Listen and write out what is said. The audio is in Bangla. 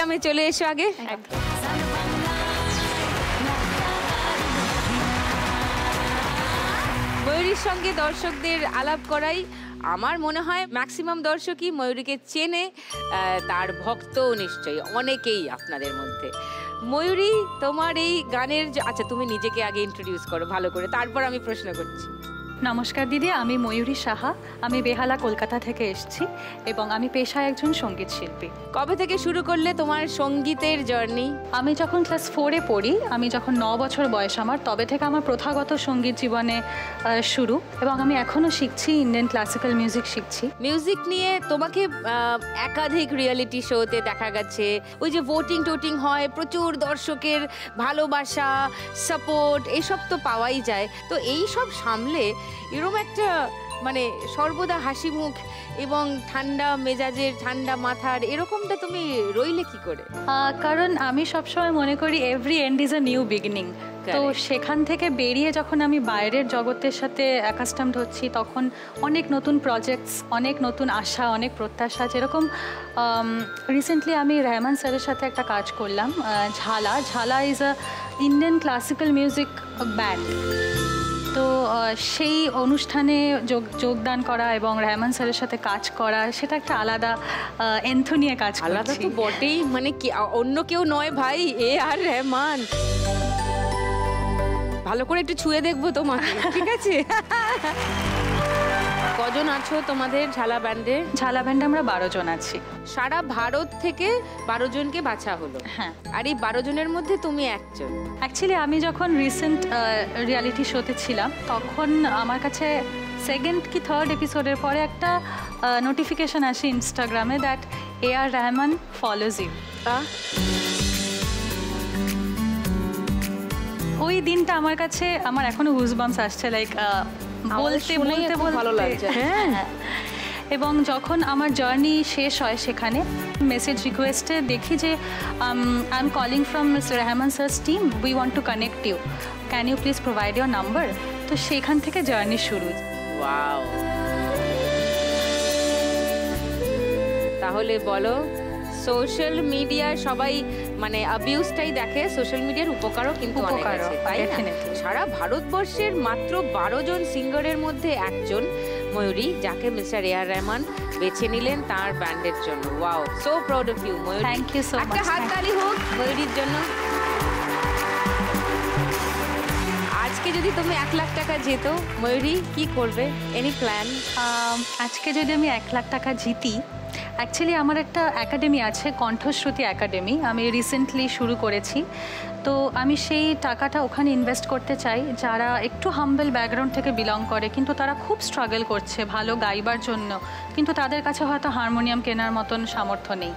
আমি চলে এসো আগে। ময়ূরীর সঙ্গে দর্শকদের আলাপ করাই আমার মনে হয় ম্যাক্সিমাম দর্শকই ময়ূরীকে চেনে, তার ভক্তও নিশ্চয়ই অনেকেই আপনাদের মধ্যে। ময়ূরী, তোমার এই গানের আচ্ছা তুমি নিজেকে আগে ইন্ট্রোডিউস করো ভালো করে, তারপর আমি প্রশ্ন করছি। নমস্কার দিদি, আমি ময়ূরী সাহা, আমি বেহালা কলকাতা থেকে এসেছি এবং আমি পেশায় একজন সঙ্গীত শিল্পী। কবে থেকে শুরু করলে তোমার সঙ্গীতের জার্নি? আমি যখন ক্লাস 4-এ পড়ি, আমি যখন 9 বছর বয়স আমার, তবে থেকে আমার প্রথাগত সঙ্গীত জীবনে শুরু, এবং আমি এখনও শিখছি, ইন্ডিয়ান ক্লাসিক্যাল মিউজিক শিখছি। মিউজিক নিয়ে তোমাকে একাধিক রিয়েলিটি শোতে দেখা গেছে, ওই যে ভোটিং টোটিং হয়, প্রচুর দর্শকের ভালোবাসা, সাপোর্ট, এইসব তো পাওয়াই যায়। তো এই সব সামলে এরকম একটা মানে সর্বদা হাসি মুখ এবং ঠান্ডা মেজাজের, ঠান্ডা মাথার, এরকমটা তুমি রইলে কি করে? কারণ আমি সবসময় মনে করি every end is a new beginning. তো সেখান থেকে বেরিয়ে যখন আমি বাইরের জগতের সাথে অ্যাকাস্টামড হচ্ছি, তখন অনেক নতুন প্রজেক্টস, অনেক নতুন আশা, অনেক প্রত্যাশা। যেরকম রিসেন্টলি আমি রহমান স্যারের সাথে একটা কাজ করলাম, Jhala is a Indian classical music band. তো সেই অনুষ্ঠানে যোগদান করা এবং রহমান স্যারের সাথে কাজ করা, সেটা একটা আলাদা এন্থু নিয়ে কাজ করা। আলাদা তো বটেই, মানে অন্য কেউ নয় ভাই, এ আর রহমান। ভালো করে একটু ছুঁয়ে দেখবো তোমাকে, ঠিক আছে? কজন আছো তোমাদের ঝালা ব্যান্ডে? ঝালা ব্যান্ডে আমরা 12 জন আছি। সারা ভারত থেকে 12 জনকে বাছা হলো। হ্যাঁ। আর এই 12 জনের মধ্যে তুমি একজন। অ্যাকচুয়ালি আমি যখন রিসেন্ট রিয়ালিটি শোতে ছিলাম, তখন আমার কাছে সেকেন্ড কি থার্ড এপিসোডের পরে একটা নোটিফিকেশন আসে ইনস্টাগ্রামে that AR Rahman follows you. ওই দিনটা আমার কাছে, আমার এখনো গুজবাম্পস আসছে, লাইক বলতে ভালো লাগছে। হ্যাঁ। এবং যখন আমার জার্নি শেষ হয়, সেখানে মেসেজ রিকোয়েস্টে দেখি যে I am calling from mister Rahman sir's team, we want to connect you, can you please provide your number. তো সেখান থেকে জার্নি শুরু। ওয়াও। তাহলে বলো, সোশ্যাল মিডিয়া সবাই মানে অ্যাবিউজটাই দেখে, সোশ্যাল মিডিয়ার উপকারও কিন্তু অনেক আছে, তাই না? সারা ভারতবর্ষের মাত্র 12 জন সিঙ্গারের মধ্যে একজন ময়ূরী, যাকে মিস্টার AR রহমান বেছে নিলেন তার ব্যান্ডের জন্য। Wow, so proud of you Mayuri. Thank you so much. একটা হাততালি হোক ময়ূরীর জন্য। আজকে যদি তুমি 1 লাখ টাকা যেত ময়ূরী, কি করবে? Any plan? আজকে যদি আমি 1 লাখ টাকা জিতি, অ্যাকচুয়ালি আমার একটা একাডেমি আছে, কণ্ঠশ্রুতি একাডেমি, আমি রিসেন্টলি শুরু করেছি। তো আমি সেই টাকাটা ওখানে ইনভেস্ট করতে চাই, যারা একটু হাম্বল ব্যাকগ্রাউন্ড থেকে বিলং করে, কিন্তু তারা খুব স্ট্রাগল করছে ভালো গাইবার জন্য, কিন্তু তাদের কাছে হয়তো হারমোনিয়াম কেনার মতন সামর্থ্য নেই।